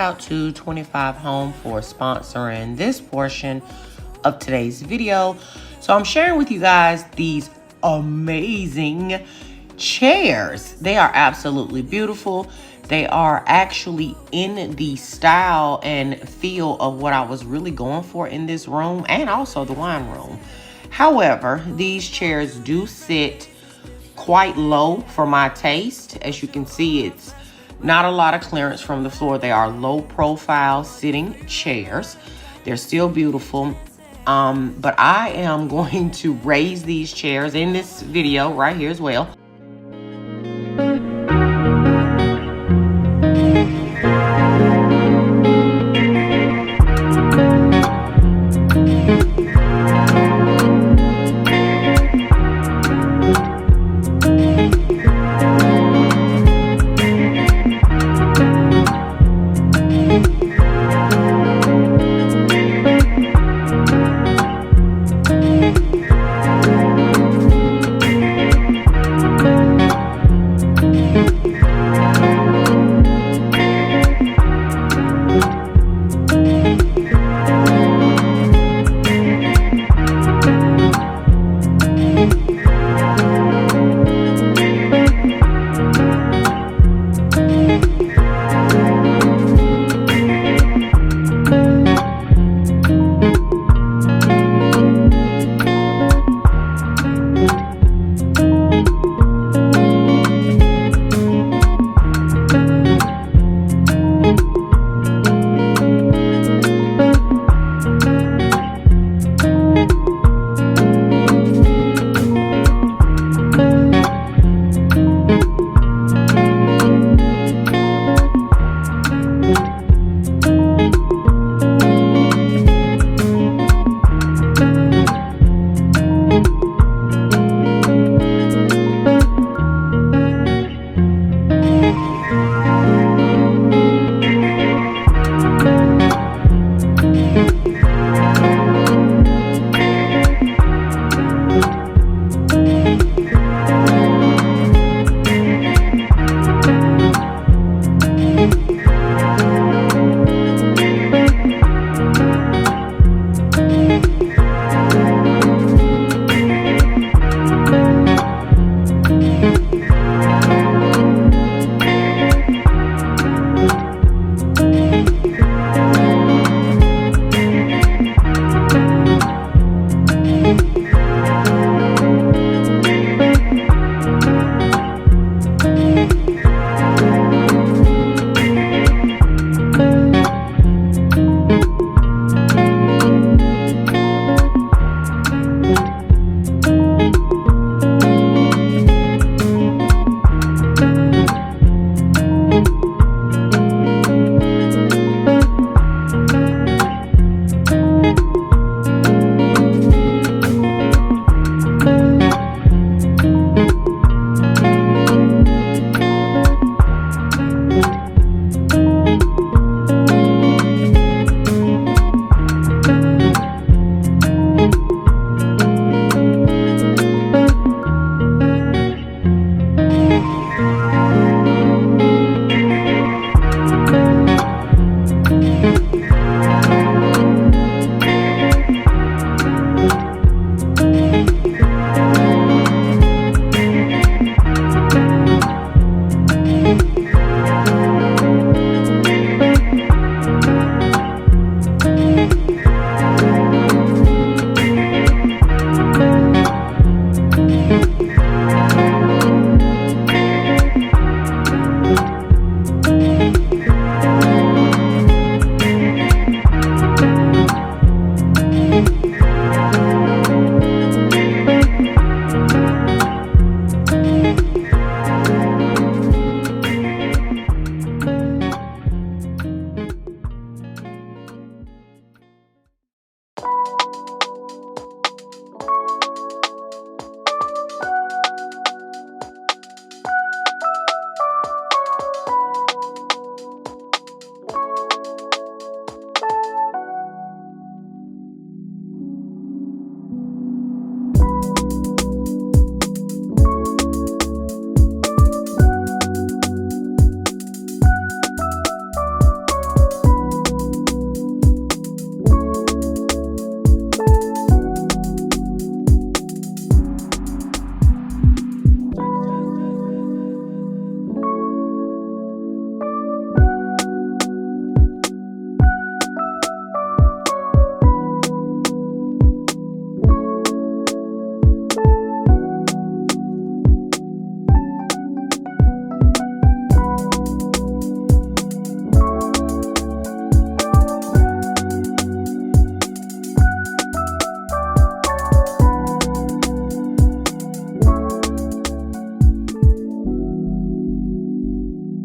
out to 25 Home for sponsoring this portion of today's video. So I'm sharing with you guys these amazing chairs. They are absolutely beautiful. They are actually in the style and feel of what I was really going for in this room, and also the wine room. However, these chairs do sit quite low for my taste. As you can see, it's not a lot of clearance from the floor. They are low profile sitting chairs. They're still beautiful. But I am going to raise these chairs in this video right here as well.